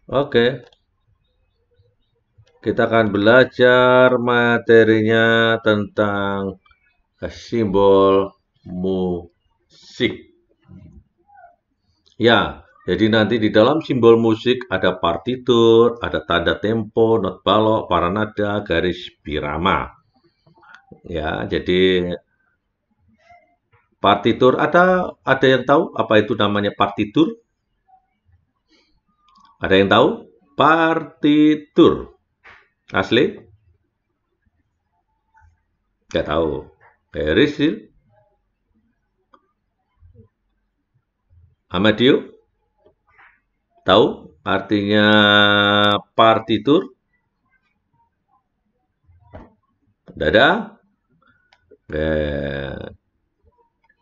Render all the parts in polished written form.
Oke, kita akan belajar materinya tentang simbol musik. Ya, jadi nanti di dalam simbol musik ada partitur, ada tanda tempo, not balok, paranada, garis birama. Ya, jadi partitur ada yang tahu apa itu namanya partitur? Ada yang tahu? Partitur. Asli? Nggak tahu. Garis sih. Ahmadiyo? Tahu artinya partitur? Dadah?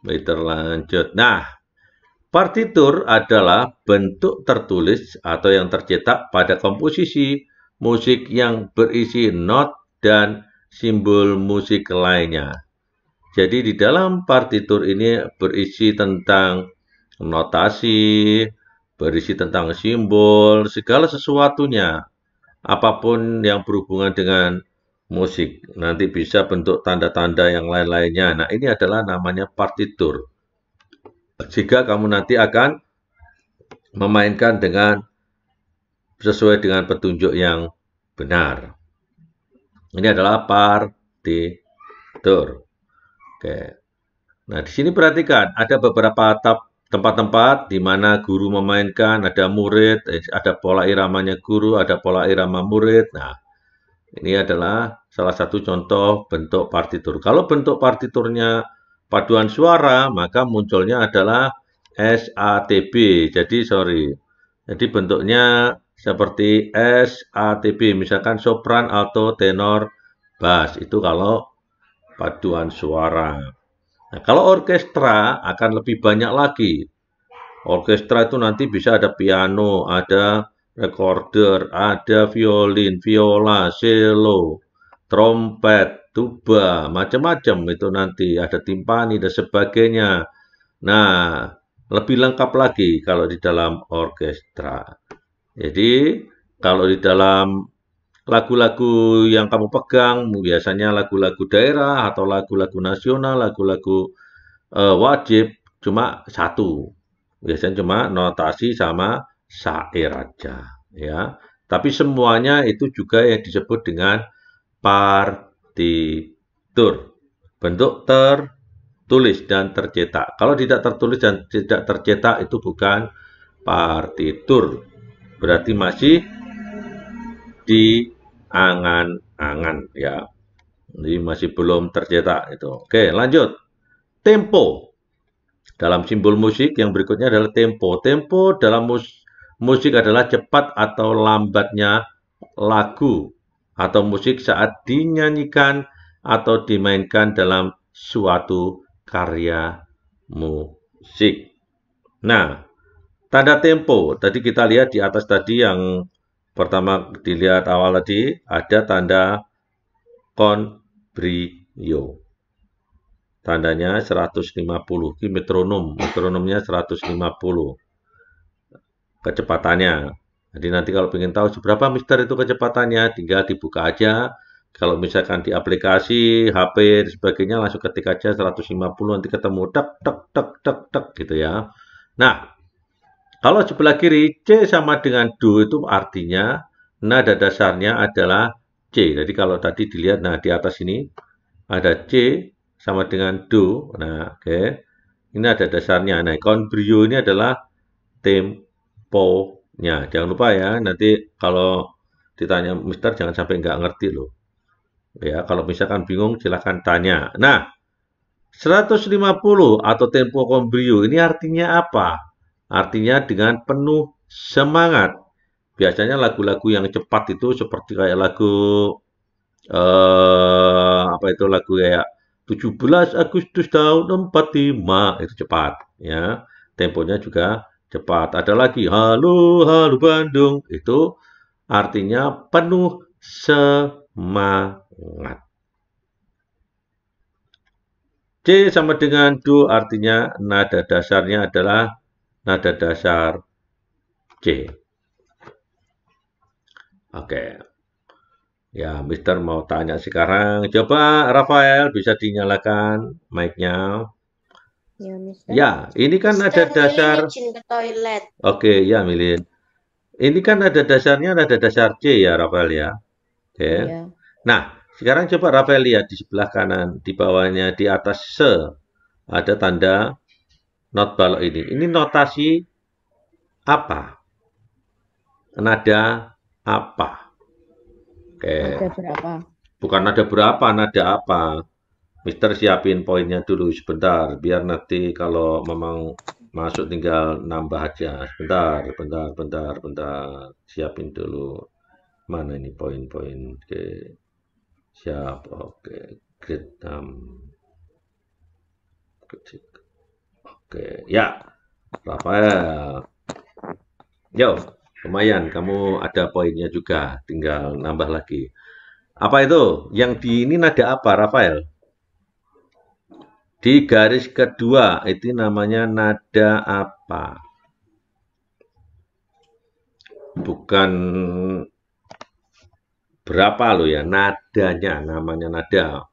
Baik, terlanjut. Nah, partitur adalah bentuk tertulis atau yang tercetak pada komposisi musik yang berisi not dan simbol musik lainnya. Jadi di dalam partitur ini berisi tentang notasi, berisi tentang simbol, segala sesuatunya. Apapun yang berhubungan dengan musik. Nanti bisa bentuk tanda-tanda yang lain-lainnya. Nah, ini adalah namanya partitur. Jika kamu nanti akan memainkan dengan sesuai dengan petunjuk yang benar. Ini adalah partitur. Oke. Nah, di sini perhatikan ada beberapa tempat-tempat di mana guru memainkan, ada murid, ada pola iramanya guru, ada pola irama murid. Nah, ini adalah salah satu contoh bentuk partitur. Kalau bentuk partiturnya paduan suara, maka munculnya adalah SATB. Jadi bentuknya seperti SATB, misalkan sopran, alto, tenor, bass. Itu kalau paduan suara. Nah, kalau orkestra akan lebih banyak lagi. Orkestra itu nanti bisa ada piano, ada recorder, ada violin, viola, cello, trompet, tuba, macam-macam itu nanti. Ada timpani dan sebagainya. Nah, lebih lengkap lagi kalau di dalam orkestra. Jadi, kalau di dalam lagu-lagu yang kamu pegang, biasanya lagu-lagu daerah atau lagu-lagu nasional, lagu-lagu wajib, cuma satu. Biasanya cuma notasi sama syair aja, ya. Tapi semuanya itu juga yang disebut dengan partitur. Bentuk tertulis dan tercetak. Kalau tidak tertulis dan tidak tercetak itu bukan partitur. Berarti masih di angan-angan ya. Jadi masih belum tercetak itu. Oke, lanjut. Tempo. Dalam simbol musik yang berikutnya adalah tempo. Tempo dalam musik adalah cepat atau lambatnya lagu atau musik saat dinyanyikan atau dimainkan dalam suatu karya musik. Nah, tanda tempo. Tadi kita lihat di atas tadi yang pertama dilihat awal tadi ada tanda konbrio. Tandanya 150. Ini metronom. Metronomnya 150. Kecepatannya. Jadi nanti kalau ingin tahu seberapa mister itu kecepatannya, tinggal dibuka aja. Kalau misalkan di aplikasi, HP, dan sebagainya, langsung ketik aja 150, nanti ketemu tek, tek, tek, tek, tek, gitu ya. Nah, kalau sebelah kiri, C sama dengan Do itu artinya nada dasarnya adalah C. Jadi kalau tadi dilihat, nah di atas ini ada C sama dengan Do. Nah, oke. Ini ada dasarnya. Nah, konbrio ini adalah temponya. Jangan lupa ya, nanti kalau ditanya Mister jangan sampai nggak ngerti loh. Ya, kalau misalkan bingung silahkan tanya. Nah, 150 atau tempo konbrio ini artinya apa? Artinya dengan penuh semangat. Biasanya lagu-lagu yang cepat itu seperti kayak lagu apa itu lagu kayak 17 Agustus tahun 45 itu cepat ya. Temponya juga cepat. Ada lagi Halo Halo Bandung itu artinya penuh semangat. C sama dengan Do artinya nada dasarnya adalah nada dasar C. Oke. Ya, Mister mau tanya sekarang. Coba Rafael bisa dinyalakan mic-nya. Ya, Mister. Ya, ini kan ada Mister Milin dasar. izin ke toilet. Oke, ya Milin. Ini kan ada dasarnya, ada dasar C ya Rafael ya. Oke. Iya. Nah, sekarang coba Rafael lihat di sebelah kanan, di bawahnya, di atas se. Ada tanda not balok ini. Ini notasi apa? Nada apa? Oke. Ada berapa? Bukan nada berapa, nada apa. Mister siapin poinnya dulu sebentar, biar nanti kalau memang masuk tinggal nambah aja. Bentar. Siapin dulu. Mana ini poin-poin? Oke, siap. Oke, grade 6. Oke, ya. Rafael. Yo, lumayan. Kamu ada poinnya juga. Tinggal nambah lagi. Apa itu? Yang di ini nada apa, Rafael? Di garis kedua, itu namanya nada apa? Bukan berapa loh ya, nadanya, namanya nada.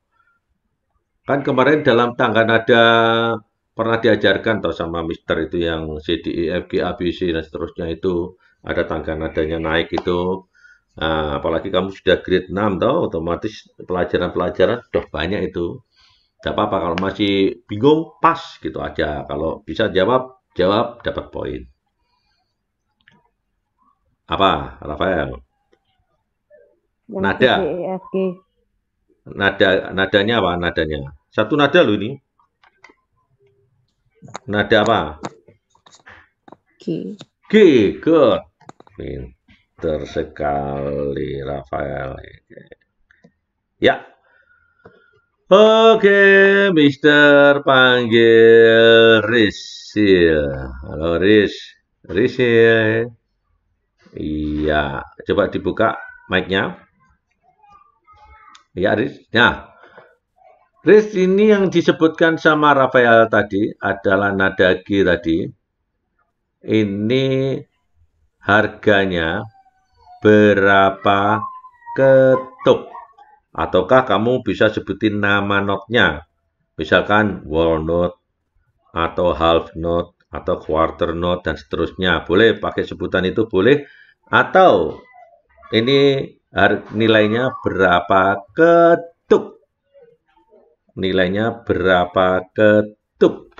Kan kemarin dalam tangga nada pernah diajarkan toh sama Mister itu yang C, D, E, F, G, A, B, C, dan seterusnya itu. Ada tangga nadanya naik itu. Nah, apalagi kamu sudah grade 6 toh, otomatis pelajaran-pelajaran sudah banyak itu. Tidak apa-apa, kalau masih bingung, pas gitu aja. Kalau bisa jawab, jawab, dapat poin. Apa, Rafael? Yang Nada. C, D, E, F, G. Nadanya apa nadanya? Satu nada loh ini. Nada apa? G. G, good. Pinter sekali Rafael. Ya. Oke, Mister panggil Risil. Halo Risil. Iya, coba dibuka mic-nya. Ya, Riz. Nah, Riz, ini yang disebutkan sama Rafael tadi adalah nada G tadi. Ini harganya berapa ketuk? Ataukah kamu bisa sebutin nama notnya? Misalkan walnut, atau half note, atau quarter note, dan seterusnya. Boleh pakai sebutan itu, boleh. Atau ini nilainya berapa ketuk? Nilainya berapa ketuk?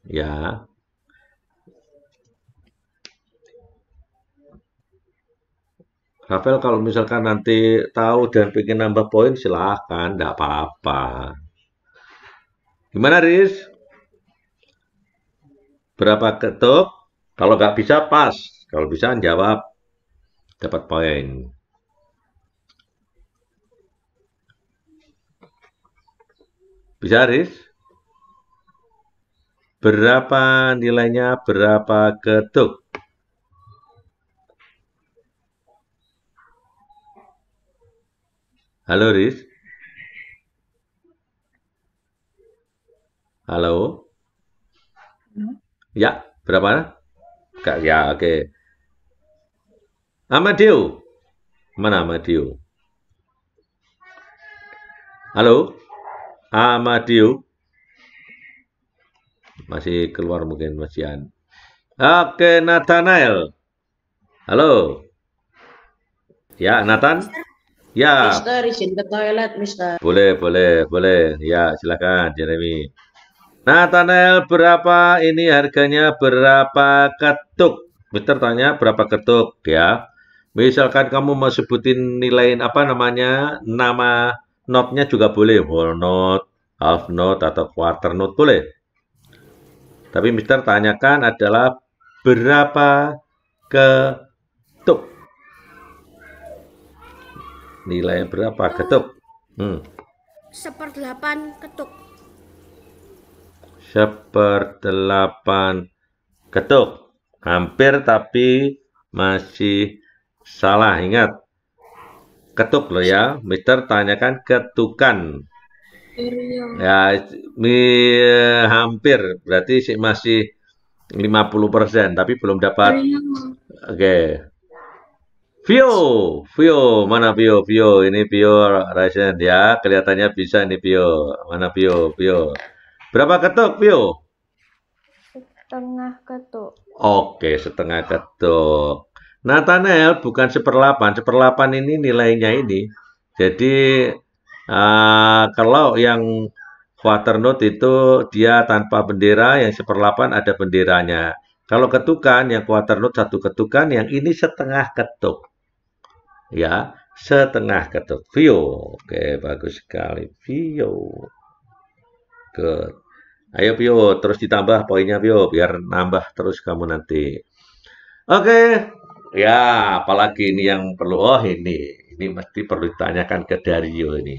Ya. Rafael kalau misalkan nanti tahu dan pengen nambah poin silahkan, enggak apa-apa. Gimana Riz? Berapa ketuk? Kalau nggak bisa pas. Kalau bisa jawab dapat poin. Bisa Riz? Berapa nilainya? Berapa ketuk? Halo Riz? Halo? Ya, berapa? Ya, oke. Amadeo. Mana Amadeo? Halo? Amadeo? Masih keluar mungkin masihan. Oke, Nathanael. Halo. Ya, Nathan? Ya. Mister izin ke toilet, Mister. Boleh. Ya, silakan, Jeremy. Nathanael, berapa ini harganya? Berapa ketuk? Mister tanya berapa ketuk ya. Misalkan kamu mau sebutin nilai apa namanya, nama note-nya juga boleh, whole note, half note, atau quarter note boleh. Tapi Mister tanyakan adalah berapa ketuk? Nilai berapa ketuk? 1/8 ketuk. 1/8 ketuk. Hampir tapi masih salah. Ingat, ketuk loh ya. Mister tanyakan ketukan. Ya, hampir. Berarti masih 50%, tapi belum dapat. Oke. Vio, Vio, mana Vio? Vio, ini Vio Ryzen ya, kelihatannya bisa nih Vio. Mana Vio? Vio. Berapa ketuk Vio? Setengah ketuk. Oke, setengah ketuk. Nathanael bukan seperlapan. Seperlapan ini nilainya ini. Jadi kalau yang quaternote itu dia tanpa bendera, yang seperlapan ada benderanya. Kalau ketukan, yang quaternote satu ketukan, yang ini setengah ketuk. Ya, setengah ketuk. Vio. Oke, bagus sekali. Vio. Good. Ayo Vio, terus ditambah poinnya Vio, biar nambah terus kamu nanti. Oke, ya apalagi ini yang perlu. Oh ini mesti perlu ditanyakan ke Dario ini.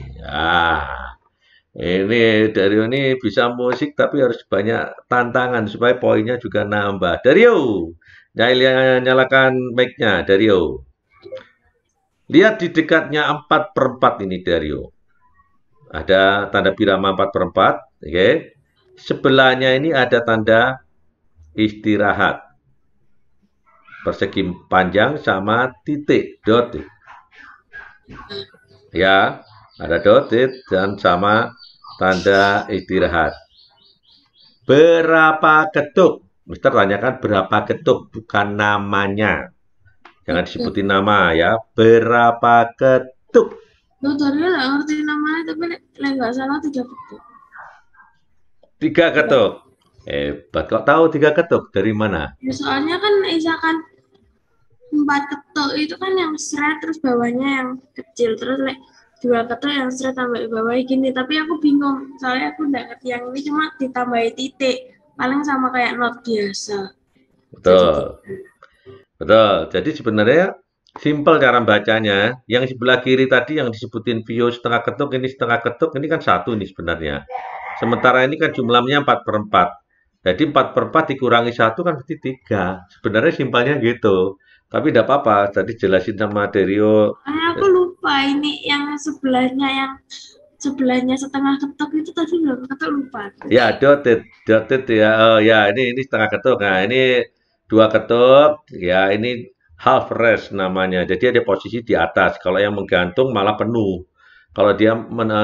Ini Dario ini bisa musik tapi harus banyak tantangan supaya poinnya juga nambah. Dario, nyalakan mic-nya Dario. Lihat di dekatnya 4/4 ini Dario. Ada tanda birama 4/4, oke. Sebelahnya ini ada tanda istirahat. Persegi panjang sama titik, dot. Ya, ada dot dan sama tanda istirahat. Berapa ketuk? Mister tanyakan berapa ketuk, bukan namanya. Jangan disebutin nama ya. Berapa ketuk? Tutornya nggak ngerti namanya, tapi nggak salah 3 ketuk. 3 ketuk. Hebat, kok tahu 3 ketuk? Dari mana? Ya, soalnya kan misalkan 4 ketuk itu kan yang seret, terus bawahnya yang kecil, terus 2 ketuk yang seret tambah bawahnya gini. Tapi aku bingung, soalnya aku nggak ngerti yang ini, cuma ditambahin titik. Paling sama kayak not biasa. Betul. Betul. Jadi sebenarnya simpel cara bacanya. Yang sebelah kiri tadi yang disebutin Vio setengah ketuk, ini setengah ketuk, ini kan 1 nih sebenarnya. Sementara ini kan jumlahnya 4/4. Jadi 4/4 dikurangi 1 kan berarti 3. Sebenarnya simpelnya gitu. Tapi tidak apa-apa. Tadi jelasin sama Dario. Aku lupa ini yang sebelahnya setengah ketuk itu tadi berapa ketuk lupa. Ya, dotted ya. Oh ya, ini setengah ketuk. Nah, ini 2 ketuk. Ya, ini half rest namanya. Jadi ada posisi di atas. Kalau yang menggantung malah penuh. Kalau dia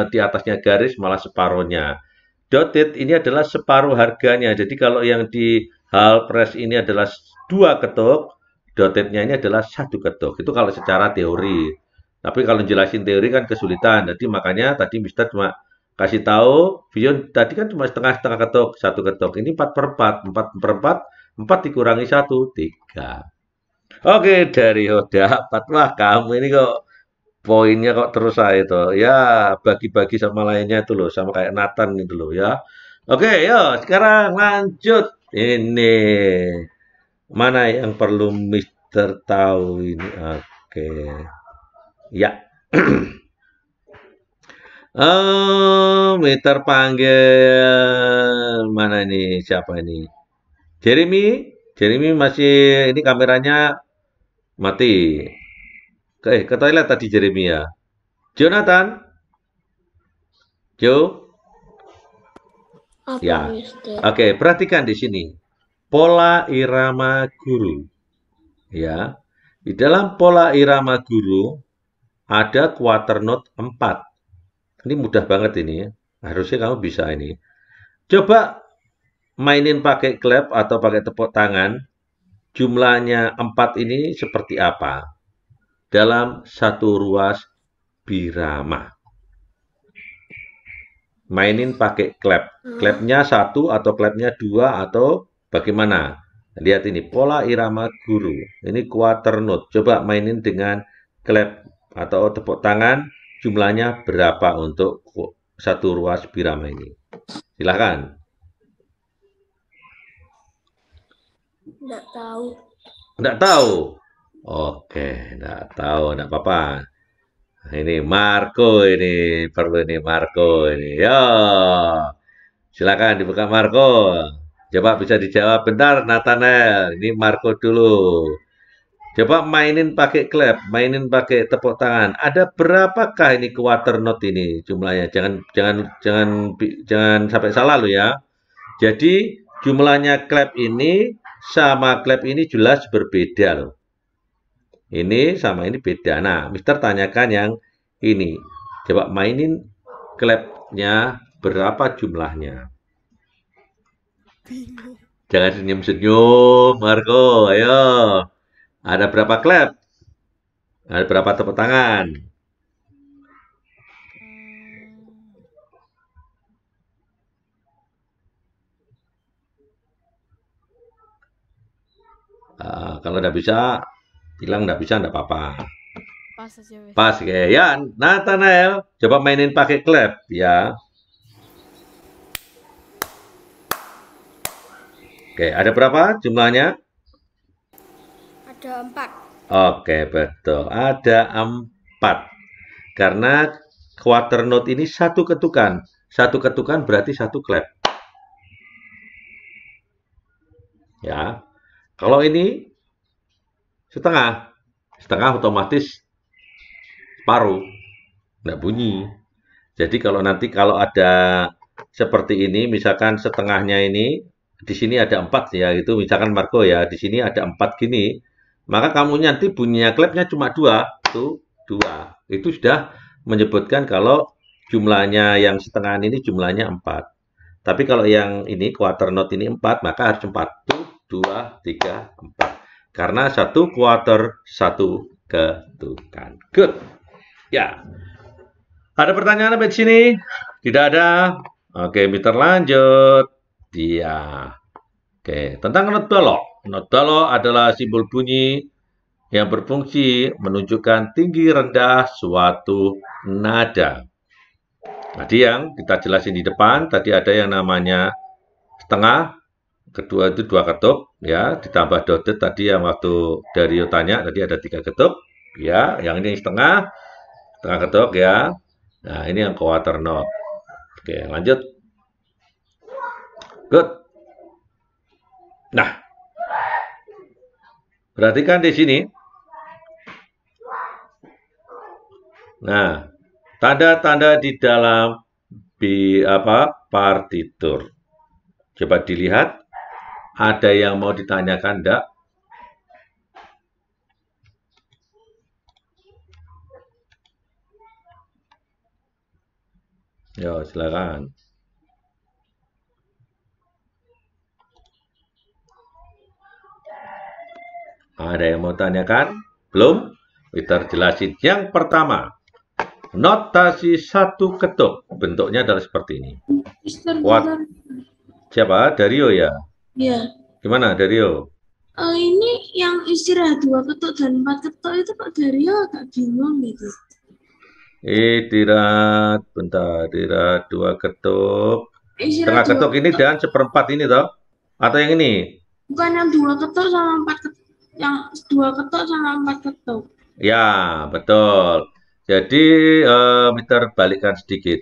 di atasnya garis malah separuhnya. Dotted ini adalah separuh harganya. Jadi kalau yang di half rest ini adalah 2 ketuk, dottednya ini adalah 1 ketuk. Itu kalau secara teori. Tapi kalau jelasin teori kan kesulitan. Jadi makanya tadi Mister cuma kasih tahu, Vion tadi kan cuma setengah ketuk, 1 ketuk. Ini 4/4, 4/4, 4 dikurangi 1, 3. Oke, dari dapat. Wah, kamu ini kok poinnya kok terus saya itu. Ya, bagi-bagi sama lainnya itu loh, sama kayak Nathan itu loh ya. Oke, yuk sekarang lanjut. Ini mana yang perlu Mister tahu ini? Oke. Ya. Mister panggil mana ini? Siapa ini? Jeremy. Jeremy masih ini kameranya mati. Ke toilet tadi Jeremy ya. Jonathan. Joe. Apa, Ya. Mister? Oke, perhatikan di sini. Pola irama guru. Ya. Di dalam pola irama guru ada quarter note 4. Ini mudah banget ini. Harusnya kamu bisa ini. Coba mainin pakai klep atau pakai tepuk tangan. Jumlahnya 4 ini seperti apa? Dalam satu ruas birama. Mainin pakai klep. Klepnya 1 atau klepnya 2 atau bagaimana? Lihat ini, pola irama guru. Ini quarter note. Coba mainin dengan klep atau tepuk tangan. Jumlahnya berapa untuk satu ruas birama ini? Silahkan. Nggak tahu. Nggak tahu? Oke, nggak tahu. Nggak apa-apa. Ini Marco ini. Perlu ini Marco ini. Yo. Silakan dibuka Marco. Coba bisa dijawab. Bentar Nathanael. Ini Marco dulu. Coba mainin pakai klep, mainin pakai tepuk tangan. Ada berapakah ini quarter note ini jumlahnya? Jangan sampai salah lo ya. Jadi jumlahnya klep ini sama klep ini jelas berbeda loh. Ini sama ini beda. Nah, Mister tanyakan yang ini. Coba mainin klepnya berapa jumlahnya. Bingung. Jangan senyum-senyum, Marco. Ayo. Ada berapa klep? Ada berapa tepuk tangan? Kalau nggak bisa, bilang nggak bisa, nggak apa-apa. Pas aja wes. Pas, oke. Ya, Nathanael, coba mainin pakai klep, ya. Oke, ada berapa jumlahnya? Ada 4. Oke, betul. Ada 4. Karena quarter note ini satu ketukan. Satu ketukan berarti satu klep. Ya. Kalau ini setengah. Setengah otomatis separuh. Nggak bunyi. Jadi kalau nanti kalau ada seperti ini, misalkan setengahnya ini, di sini ada 4 ya, itu misalkan Marco ya, di sini ada 4 gini, maka kamu nanti bunyinya klepnya cuma 2, tuh 2. Itu sudah menyebutkan kalau jumlahnya yang setengah ini jumlahnya 4. Tapi kalau yang ini quarter note ini 4, maka harus 4. Tuh 2, 3, 4. Karena satu quarter, satu ketukan. Good. Ya. Ada pertanyaan sampai di sini? Tidak ada? Oke, Mister lanjut. Iya. Oke, tentang not balok. Not balok adalah simbol bunyi yang berfungsi menunjukkan tinggi rendah suatu nada. Tadi yang kita jelasin di depan, tadi ada yang namanya setengah, kedua itu 2 ketuk, ya, ditambah dotted tadi yang waktu Dario tanya, tadi ada 3 ketuk, ya, yang ini setengah ketuk, ya. Nah, ini yang quarter note. Oke, lanjut. Good. Nah, perhatikan di sini. Nah, tanda-tanda di dalam partitur. Coba dilihat. Ada yang mau ditanyakan enggak? Ya, silakan. Ada yang mau tanyakan? Belum? Kita jelasin. Yang pertama, notasi satu ketuk. Bentuknya adalah seperti ini. Mister, What? bentar. Siapa? Dario ya? Iya. Gimana Dario? Ini yang istirahat 2 ketuk dan 4 ketuk itu Pak Dario agak bingung gitu. Istirahat, bentar, istirahat 2 ketuk. Setengah Istirahat ketuk ini dan seperempat ini toh? Atau yang ini? Bukan yang 2 ketuk sama 4 ketuk. Yang 2 ketuk sama 4 ketuk. Ya, betul. Jadi, Mister balikkan sedikit.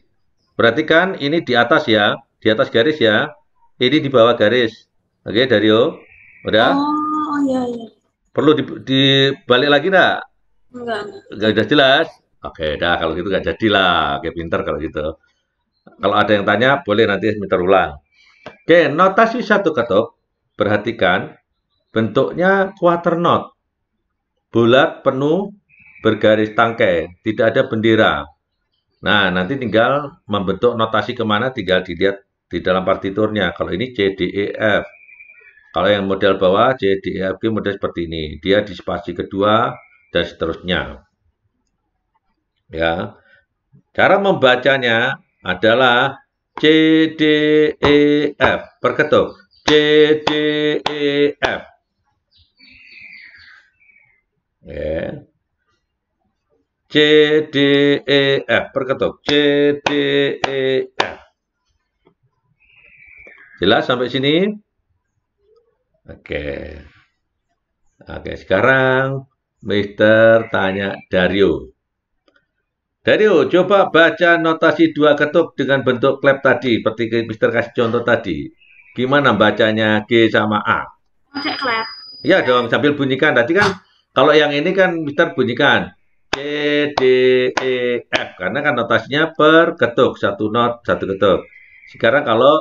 Perhatikan ini di atas ya, di atas garis ya. Ini di bawah garis. Oke, Dario. Udah? Oh, iya, iya. Perlu dibalik lagi enggak? Enggak. Enggak udah jelas? Oke, dah kalau gitu nggak jadilah. Oke, pinter kalau gitu. Kalau ada yang tanya, boleh nanti minta ulang. Oke, notasi satu ketuk. Perhatikan, bentuknya quarter note. Bulat, penuh, bergaris tangkai. Tidak ada bendera. Nah, nanti tinggal membentuk notasi kemana, tinggal dilihat di dalam partiturnya. Kalau ini C, D, E, F. Kalau yang model bawah, C, D, E, F, G, model seperti ini. Dia di spasi kedua, dan seterusnya. Ya, cara membacanya adalah C, D, E, F. Perketuk. C, D, E, F. Ya. C, D, E, F. Perketuk. C, D, E, F. Jelas sampai sini? Oke. Oke, sekarang Mister tanya Dario. Dario, coba baca notasi 2 ketuk dengan bentuk klep tadi, seperti Mister kasih contoh tadi. Gimana bacanya G sama A? Pakai klep. Ya dong, sambil bunyikan. Tadi kan, kalau yang ini kan Mister bunyikan. C, D, E, F. Karena kan notasinya per ketuk. Satu not, satu ketuk. Sekarang kalau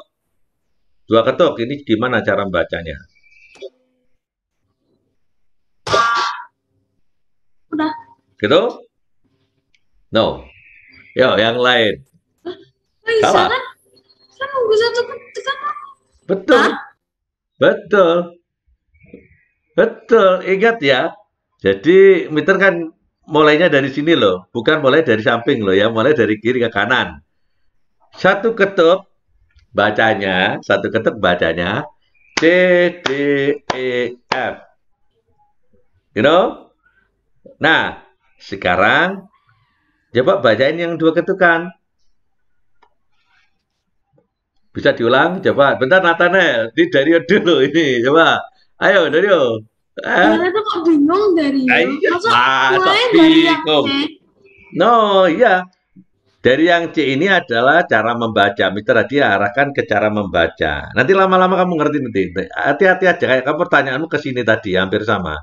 2 ketuk, ini gimana cara membacanya? Gitu? No. Yo, yang lain. Bisa Salah. kan? Kan nunggu satu ketuk kan? Betul. Betul. Betul. Ingat ya. Jadi meter kan mulainya dari sini loh, bukan mulai dari samping loh ya, mulai dari kiri ke kanan. Satu ketuk bacanya C D E F. You know? Nah, sekarang coba bacain yang dua ketukan. Bisa diulang? Coba. Bentar Nathanael. Ini Dario dulu ini. Coba. Ayo Dario. Saya tuh kok bingung dari Iya, Masa masa mulai dari yang bingung. C? No, iya. Dari yang C ini adalah cara membaca. Mister tadi arahkan ke cara membaca. Nanti lama-lama kamu ngerti nanti. Hati-hati aja. Kayak kamu pertanyaanmu ke sini tadi, hampir sama.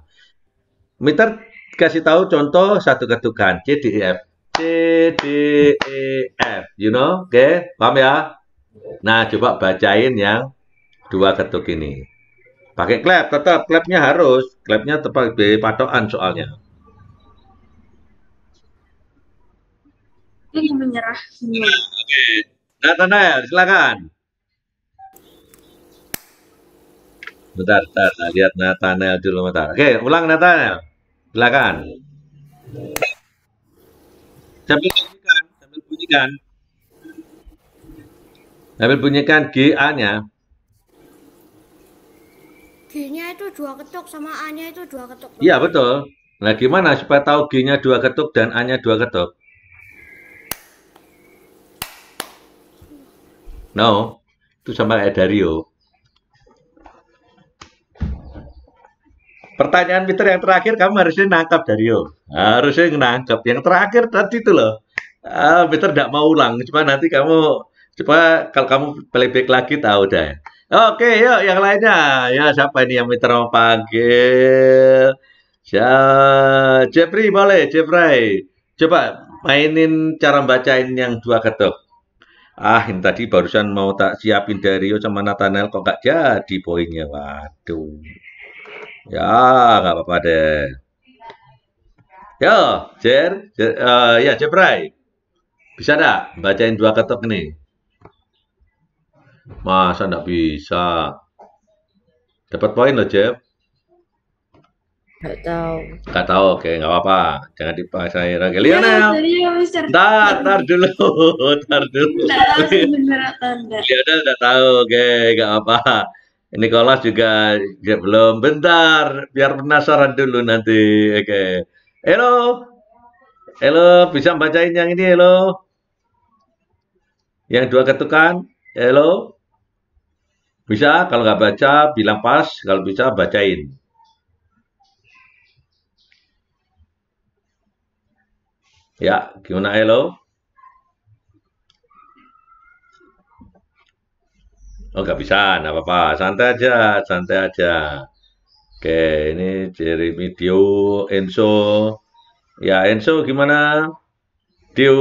Mister kasih tahu contoh satu ketukan. C, D, E, F. C, D, E, F. You know? Oke, paham ya? Nah, coba bacain yang dua ketuk ini. Pakai klep, tetap klepnya harus. Klepnya tepat patokan soalnya. Ini menyerah. Oke. Nathanael, silakan. Bentar, lihat Nathanael dulu bentar. Oke, ulang Nathanael. Silakan. Sambil bunyikan, sambil bunyikan. Sambil bunyikan GA-nya. G-nya itu 2 ketuk sama A-nya itu 2 ketuk. Iya, betul. Nah, gimana supaya tahu G-nya 2 ketuk dan A-nya 2 ketuk? No, itu sama kayak Dario. Pertanyaan Peter yang terakhir kamu harusnya nangkap Dario. Harusnya nangkap. Yang terakhir tadi itu loh. Peter tidak mau ulang. Cuma nanti kamu, coba kalau kamu playback lagi tahu deh. Oke, yuk yang lainnya. Ya, siapa ini yang Peter mau panggil? Jeffrey boleh, Jeffrey. Coba mainin cara bacain yang dua ketuk. Ini tadi barusan mau tak siapin Dario sama Nathanael kok nggak jadi poinnya. Waduh. Ya, nggak apa-apa deh. Yo, ya Jepray. Bisa nggak bacain dua ketuk ini? Masa nggak bisa? Dapat poin loh, Jep. Nggak tahu. Nggak tahu, oke, nggak apa-apa. Jangan dipaksain. Oke, Lionel. Mister. Ntar dulu, ntar dulu. Nggak tahu sebenarnya atau enggak. Lionel nggak tahu, oke, nggak apa. Nicholas juga belum. Bentar, biar penasaran dulu nanti. Oke. Halo. Halo, bisa bacain yang ini, halo? Yang dua ketukan? Halo? Bisa? Kalau nggak baca, bilang pas. Kalau bisa, bacain. Ya, gimana, halo? Oh, nggak bisa, nggak apa-apa. Santai aja, santai aja. Oke, ini Jeremy Dio, Enzo. Ya, Enzo gimana? Dio.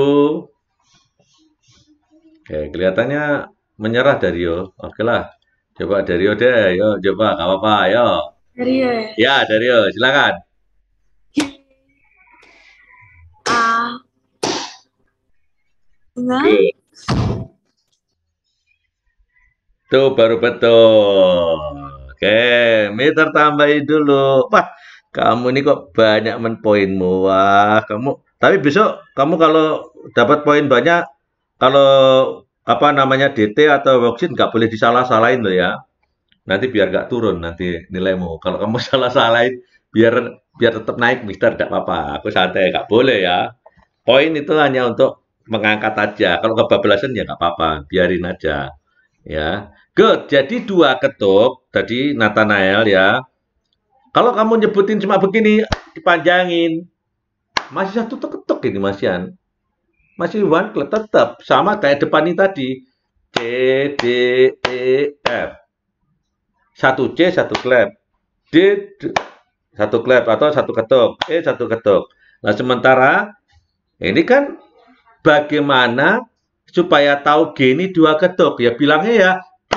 Oke, kelihatannya menyerah Dario. Oke lah. Coba Dario deh, yuk coba, nggak apa-apa, yuk. Dario ya? Ya, Dario, silakan. A. Enggak? Tuh baru betul. Oke, meter tambahin dulu. Wah, kamu ini kok banyak poinmu. Wah, kamu. Tapi besok kamu kalau dapat poin banyak, kalau apa namanya DT atau worksheet nggak boleh disalah-salahin loh ya. Nanti biar nggak turun nanti nilaimu. Kalau kamu salah-salahin, biar tetap naik, Mister. Nggak apa-apa. Aku santai, nggak boleh ya. Poin itu hanya untuk mengangkat aja. Kalau kebablasan ya nggak apa-apa, biarin aja. Ya, good. Jadi dua ketuk tadi Nathanael ya. Kalau kamu nyebutin cuma begini, dipanjangin. Masih satu ketuk ini Masian. Masih one click tetap sama kayak depan ini tadi. C D E F. Satu C satu klep. Satu klep atau satu ketuk. E satu ketuk. Nah, sementara ini kan bagaimana supaya tahu G ini dua ketuk? Ya bilangnya ya G,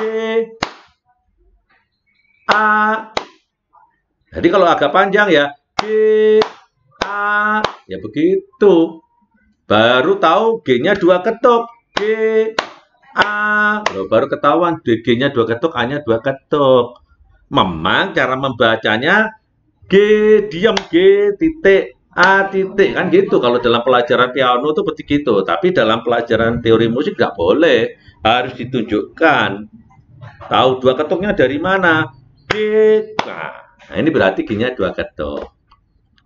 A. Jadi kalau agak panjang ya G, A, Ya begitu. Baru tahu G-nya 2 ketuk. G, A. Loh, baru ketahuan G-nya 2 ketuk, A-nya 2 ketuk. Memang cara membacanya G, diam G, titik, A, titik. Kan gitu. Kalau dalam pelajaran piano itu begitu. Tapi dalam pelajaran teori musik nggak boleh. Harus ditunjukkan. Tahu 2 ketuknya dari mana? G. Nah, ini berarti G-nya 2 ketuk.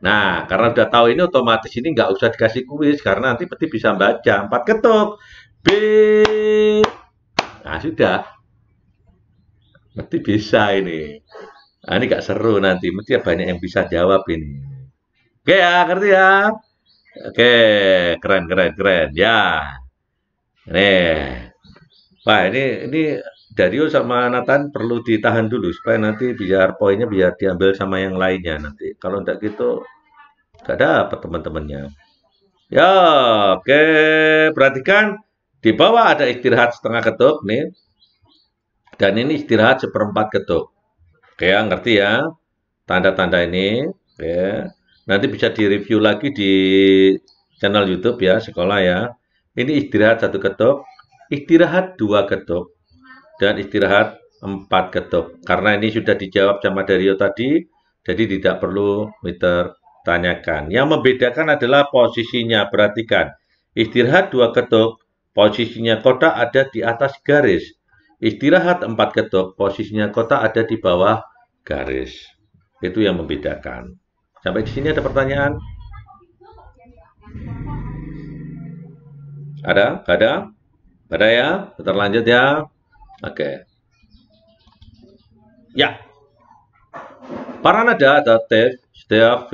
Nah, karena udah tahu ini otomatis ini nggak usah dikasih kuis karena nanti peti bisa baca 4 ketuk. B. Nah, sudah. Peti bisa ini. Nah, ini nggak seru nanti. Mesti banyak yang bisa jawab ini. Oke ya, ngerti ya? Oke, keren, keren, keren. Ya. Nih. Wah, ini Dario sama Nathan perlu ditahan dulu supaya nanti biar poinnya biar diambil sama yang lainnya nanti. Kalau enggak gitu nggak dapat teman-temannya. Ya, oke. Perhatikan di bawah ada istirahat setengah ketuk nih. Dan ini istirahat seperempat ketuk. Oke, ya, ngerti ya? Tanda-tanda ini. Oke. Nanti bisa direview lagi di channel YouTube ya, sekolah ya. Ini istirahat 1 ketuk, istirahat 2 ketuk, dan istirahat 4 ketuk. Karena ini sudah dijawab sama Dario tadi, jadi tidak perlu tanyakan. Yang membedakan adalah posisinya. Perhatikan. Istirahat 2 ketuk, posisinya kotak ada di atas garis. Istirahat 4 ketuk, posisinya kotak ada di bawah garis. Itu yang membedakan. Sampai di sini ada pertanyaan? Ada? Gak ada? Gak ada ya? Kita lanjut ya. Oke. Ya. Paranada atau staff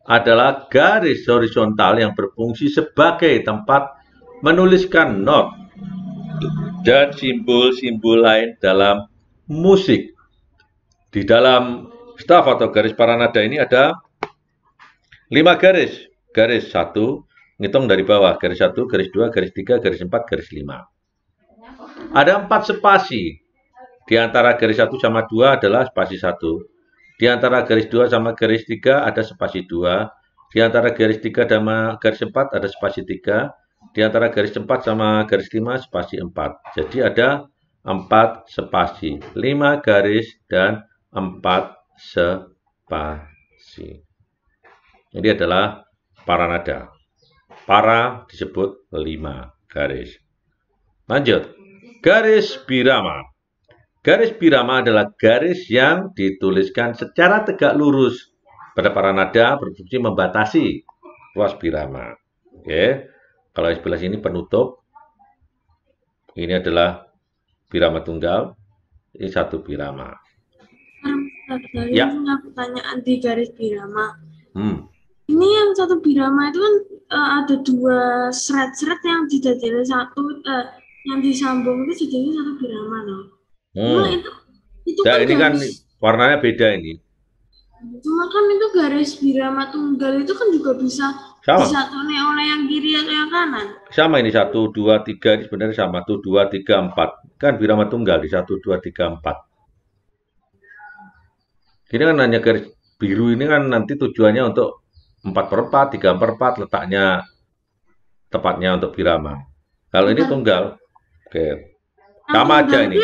adalah garis horizontal yang berfungsi sebagai tempat menuliskan not dan simbol-simbol lain dalam musik. Di dalam staff atau garis paranada ini ada 5 garis. Garis 1, ngitung dari bawah. Garis 1, garis 2, garis 3, garis 4, garis 5. Ada 4 spasi. Di antara garis 1 sama 2 adalah spasi 1. Di antara garis 2 sama garis 3 ada spasi 2. Di antara garis 3 sama garis 4 ada spasi 3. Di antara garis 4 sama garis 5 spasi 4. Jadi ada 4 spasi. 5 garis dan 4 spasi. Ini adalah paranada. Para disebut 5 garis. Lanjut. Garis birama. Garis birama adalah garis yang dituliskan secara tegak lurus. Pada paranada berfungsi membatasi ruas birama. Oke. Kalau di sebelah sini penutup. Ini adalah birama tunggal. Ini 1 birama. Ya. Punya pertanyaan di garis birama. Ini yang 1 birama itu kan ada 2 seret-seret yang dijadikan 1, yang disambung itu jadinya 1 birama loh. Itu ya, kan ini kan warnanya beda ini. Cuma kan itu garis birama tunggal itu kan juga bisa disatukan oleh yang kiri atau yang kanan. Sama ini 1, 2, 3 ini sebenarnya sama. 1, 2, 3, 4. Kan birama tunggal di 1, 2, 3, 4. Ini kan hanya garis biru ini kan nanti tujuannya untuk 4/4, 3/4 letaknya tepatnya untuk birama. Kalau ini tunggal. Oke. Sama aja ini.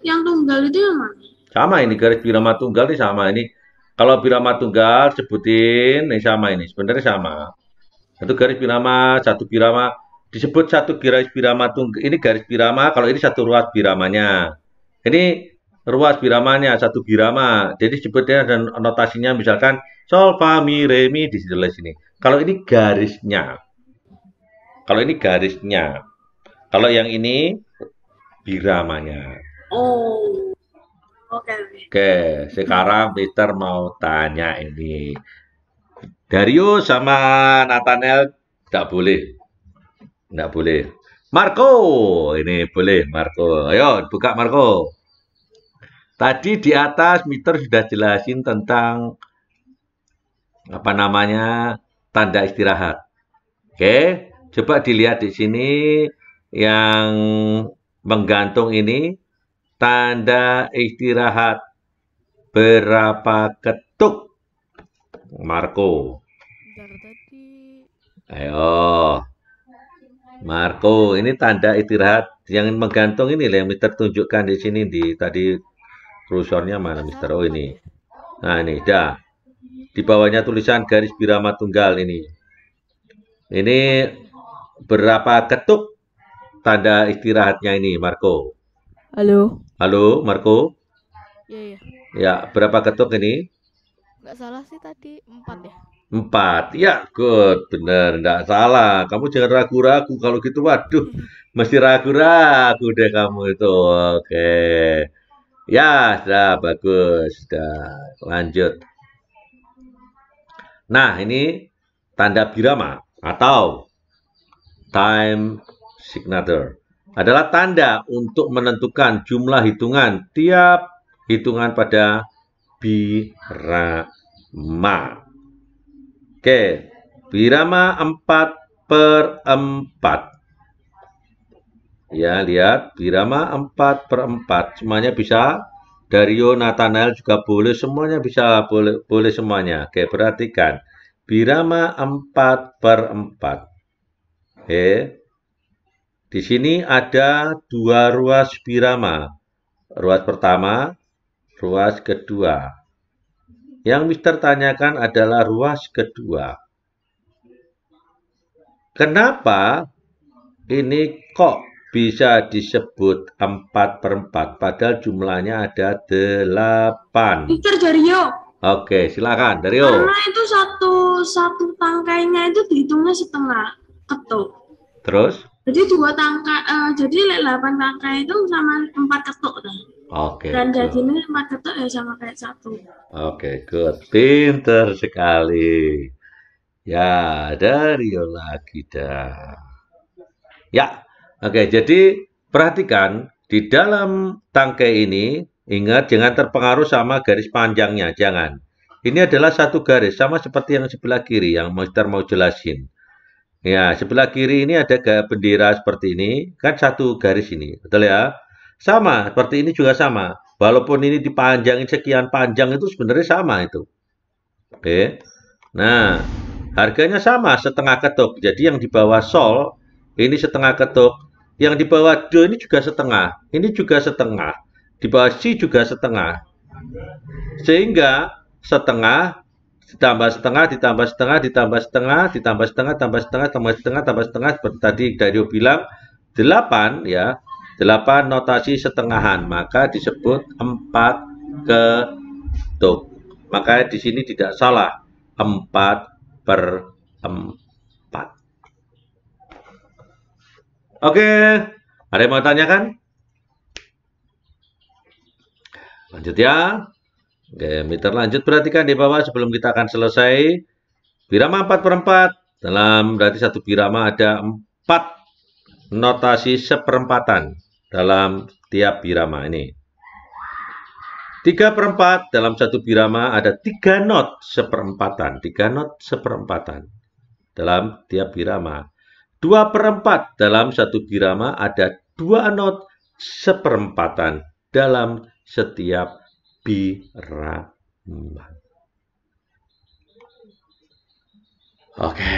Yang tunggal itu yang mana? Sama ini garis birama tunggal ini sama ini. Kalau birama tunggal sebutin ini sama ini. Sebenarnya sama. 1 garis birama, 1 birama disebut 1 garis birama tunggal. Ini garis birama, kalau ini 1 ruas biramanya. Ini ruas biramanya 1 birama. Jadi sebetulnya dan notasinya misalkan sol, fa, mi, re, mi di sini. Kalau ini garisnya. Kalau ini garisnya. Kalau yang ini biramanya. Oh. Oke, sekarang Peter mau tanya ini. Dario sama Nathaniel tidak boleh. Tidak boleh. Marco, ini boleh Marco. Ayo buka Marco. Tadi di atas Peter sudah jelasin tentang apa namanya tanda istirahat. Oke, coba dilihat di sini yang menggantung ini tanda istirahat berapa ketuk, Marco? Dari tadi Ayo, Marco, ini tanda istirahat yang menggantung ini yang Mister tunjukkan di sini tadi kursornya mana Mister? Oh ini. Nah ini, dah. Di bawahnya tulisan garis birama tunggal ini. Ini berapa ketuk tanda istirahatnya ini, Marco? Halo. Halo, Marco? Iya, iya. Ya, berapa ketuk ini? Nggak salah sih tadi 4 ya. 4. Ya, good. Bener, enggak salah. Kamu jangan ragu-ragu. Kalau gitu, waduh. Mesti ragu-ragu deh kamu itu. Oke. Ya, sudah bagus. Sudah, lanjut. Nah, ini tanda birama atau time signature. Adalah tanda untuk menentukan jumlah hitungan tiap hitungan pada birama. Oke, birama 4/4. Ya, lihat, birama 4/4. Semuanya bisa. Dario, Nathanael juga boleh. Semuanya bisa. Boleh semuanya. Oke, perhatikan. Birama 4/4. Oke. Di sini ada 2 ruas birama. Ruas pertama, ruas kedua. Yang Mister tanyakan adalah ruas kedua. Kenapa ini kok bisa disebut 4/4 padahal jumlahnya ada 8? Mister Dario, Oke, silakan Dario. karena itu satu tangkainya itu dihitungnya setengah ketuk. Terus? Jadi 8 tangkai itu sama 4 ketuk dah. Oke, Dan good. jadinya 4 ketuk ya sama kayak 1. Oke, good. Pinter sekali. Ya, Dario lagi dah. Ya, oke. Jadi perhatikan di dalam tangkai ini, ingat jangan terpengaruh sama garis panjangnya, jangan. Ini adalah satu garis, sama seperti yang sebelah kiri yang Mister mau jelasin. Ya, sebelah kiri ini ada bendera seperti ini, kan satu garis ini, betul ya? Sama, seperti ini juga sama. Walaupun ini dipanjangin sekian panjang itu sebenarnya sama itu. Oke. Nah, harganya sama, setengah ketuk. Jadi yang di bawah sol, ini setengah ketuk. Yang di bawah do ini juga setengah. Ini juga setengah. Di bawah si juga setengah. Sehingga setengah ditambah setengah, ditambah setengah, ditambah setengah, ditambah setengah, tambah setengah, tambah setengah, tambah setengah. Seperti tadi Dario bilang, 8 ya. 8 notasi setengahan. Maka disebut 4 ketuk. Maka di sini tidak salah. 4/4. Oke, ada yang mau tanyakan? Lanjut ya. Oke, Mister lanjut perhatikan di bawah sebelum kita akan selesai. Birama 4/4. Berarti satu birama ada 4 notasi seperempatan dalam tiap birama ini. 3/4 dalam satu birama ada 3 not seperempatan. 3 not seperempatan dalam tiap birama. 2/4 dalam satu birama ada 2 not seperempatan dalam setiap birama. Oke.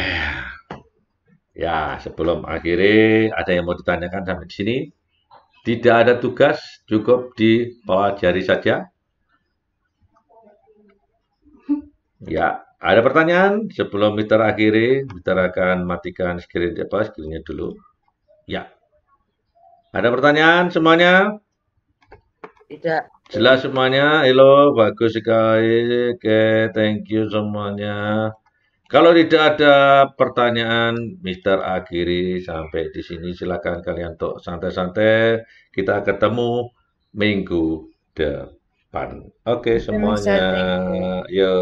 Ya, sebelum akhiri, ada yang mau ditanyakan sampai di sini? Tidak ada tugas, cukup dipelajari saja. Ya, ada pertanyaan? Sebelum Mister akhiri, Mister akan matikan screen-nya dulu. Ya. Ada pertanyaan semuanya? Tidak. Jelas semuanya? Hello, bagus sekali. Oke, thank you semuanya. Kalau tidak ada pertanyaan, Mister akhiri sampai di sini. Silakan kalian untuk santai-santai. Kita ketemu minggu depan. Oke, semuanya. Yo.